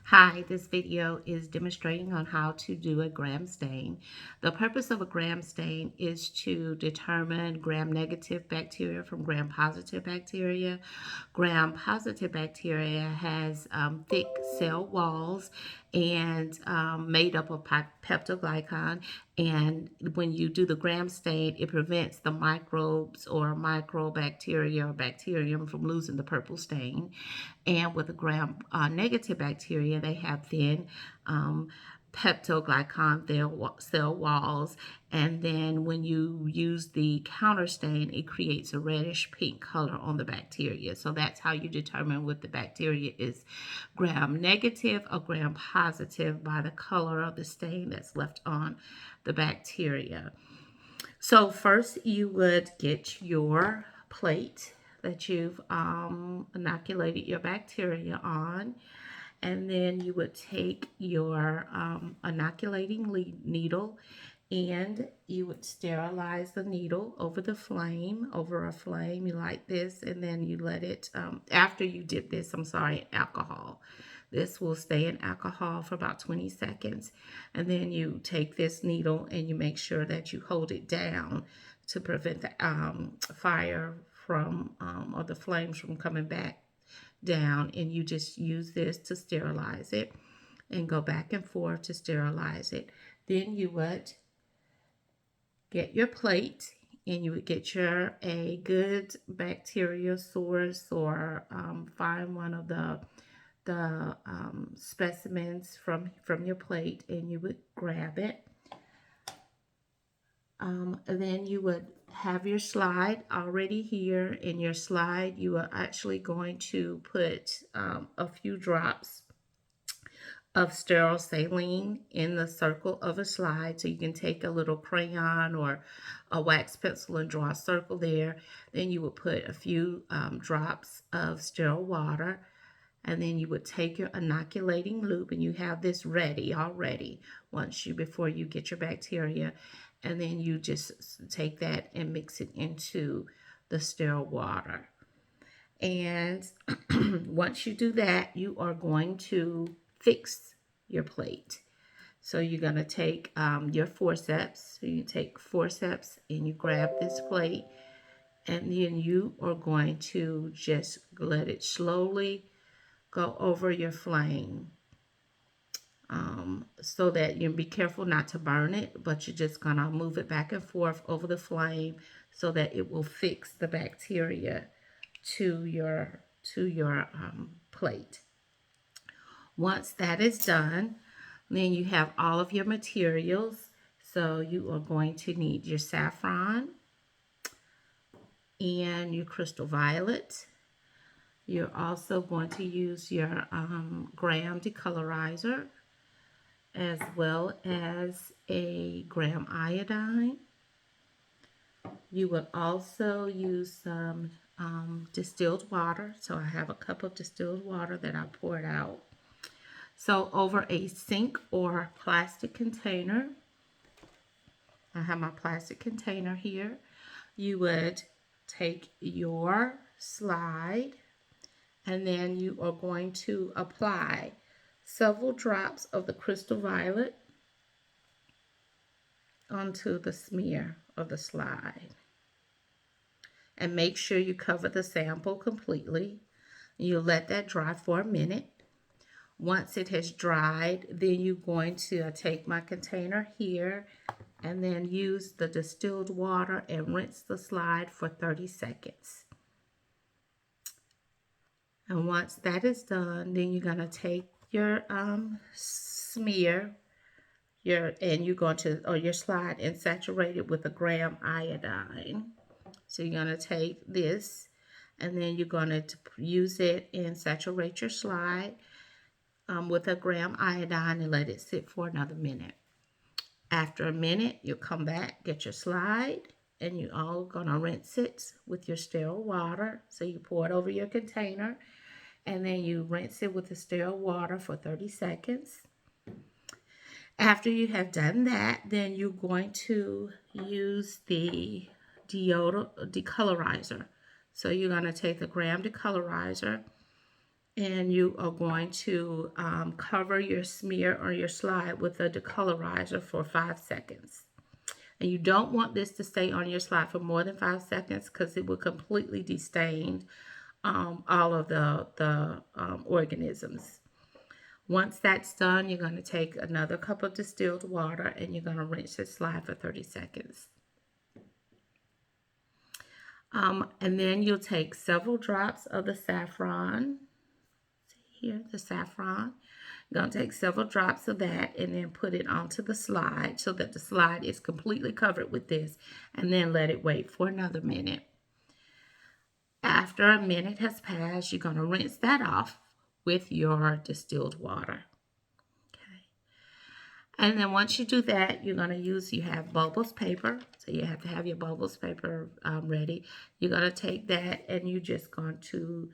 Hi, this video is demonstrating on how to do a gram stain. The purpose of a gram stain is to determine gram-negative bacteria from gram-positive bacteria. Gram-positive bacteria has thick cell walls and made up of peptoglycan. And when you do the gram stain, it prevents the microbes or microbacteria or bacterium from losing the purple stain. And with the gram negative bacteria, they have thin peptoglycan cell walls. And then when you use the counter stain, it creates a reddish pink color on the bacteria. So that's how you determine what the bacteria is gram negative or gram positive by the color of the stain that's left on the bacteria. So first you would get your plate that you've inoculated your bacteria on, and then you would take your inoculating needle and you would sterilize the needle over a flame. You light this and then you let it, after you dip this, in alcohol. This will stay in alcohol for about 20 seconds. And then you take this needle and you make sure that you hold it down to prevent the fire from, or the flames from coming back down. And you just use this to sterilize it and go back and forth to sterilize it. Then you would get your plate and you would get a good bacteria source, or find one of the specimens from your plate, and you would grab it. And then you would have your slide already here. In your slide, you are actually going to put a few drops of sterile saline in the circle of a slide. So you can take a little crayon or a wax pencil and draw a circle there. Then you would put a few drops of sterile water. And then you would take your inoculating loop, and you have this ready already before you get your bacteria. And then you just take that and mix it into the sterile water. And once you do that, you are going to fix your plate. So you're going to take your forceps. So you take forceps and you grab this plate, and then you are going to just let it slowly go over your flame, so that you be careful not to burn it, but you're just going to move it back and forth over the flame so that it will fix the bacteria to your plate. Once that is done, then you have all of your materials. So you are going to need your saffron and your crystal violet. You're also going to use your gram decolorizer, as well as a gram iodine. You would also use some distilled water. So I have a cup of distilled water that I poured out. So over a sink or plastic container, I have my plastic container here. You would take your slide, and then you are going to apply several drops of the crystal violet onto the smear of the slide. And make sure you cover the sample completely. You let that dry for a minute. Once it has dried, then you're going to take my container here and then use the distilled water and rinse the slide for 30 seconds. And once that is done, then you're going to take your smear and you're going to, or your slide, and saturate it with a gram iodine. So you're going to take this and then you're going to use it and saturate your slide with a gram iodine and let it sit for another minute. After a minute, you'll come back, get your slide, and you're all going to rinse it with your sterile water. So you pour it over your container, and then you rinse it with the sterile water for 30 seconds. After you have done that, then you're going to use the decolorizer. So you're going to take the gram decolorizer And you are going to cover your smear or your slide with a decolorizer for 5 seconds. And you don't want this to stay on your slide for more than 5 seconds because it will completely destain all of the organisms. Once that's done, you're going to take another cup of distilled water and you're going to rinse the slide for 30 seconds. And then you'll take several drops of the saffron. See here, the saffron. You're going to take several drops of that and then put it onto the slide so that the slide is completely covered with this, and then let it wait for another minute. After a minute has passed, you're going to rinse that off with your distilled water. Okay. And then once you do that, you're going to you have bubbles paper. So you have to have your bubbles paper ready. You're going to take that and you're just going to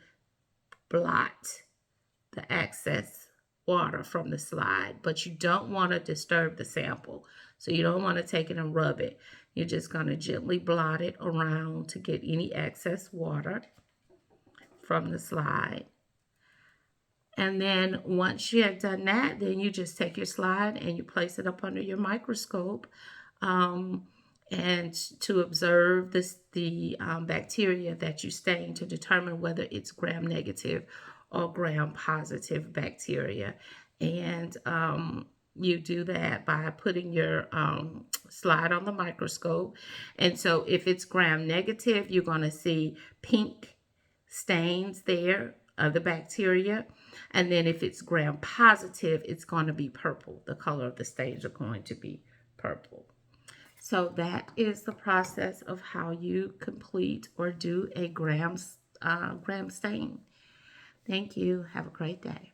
blot the excess water from the slide. But you don't want to disturb the sample. So you don't want to take it and rub it. You're just going to gently blot it around to get any excess water from the slide. And then once you have done that, then you just take your slide and you place it up under your microscope and to observe the bacteria that you stain to determine whether it's gram-negative or gram-positive bacteria. And you do that by putting your slide on the microscope. And so if it's gram-negative, you're going to see pink stains there of the bacteria. And then if it's gram-positive, it's going to be purple. The color of the stains are going to be purple. So that is the process of how you complete or do a gram stain. Thank you. Have a great day.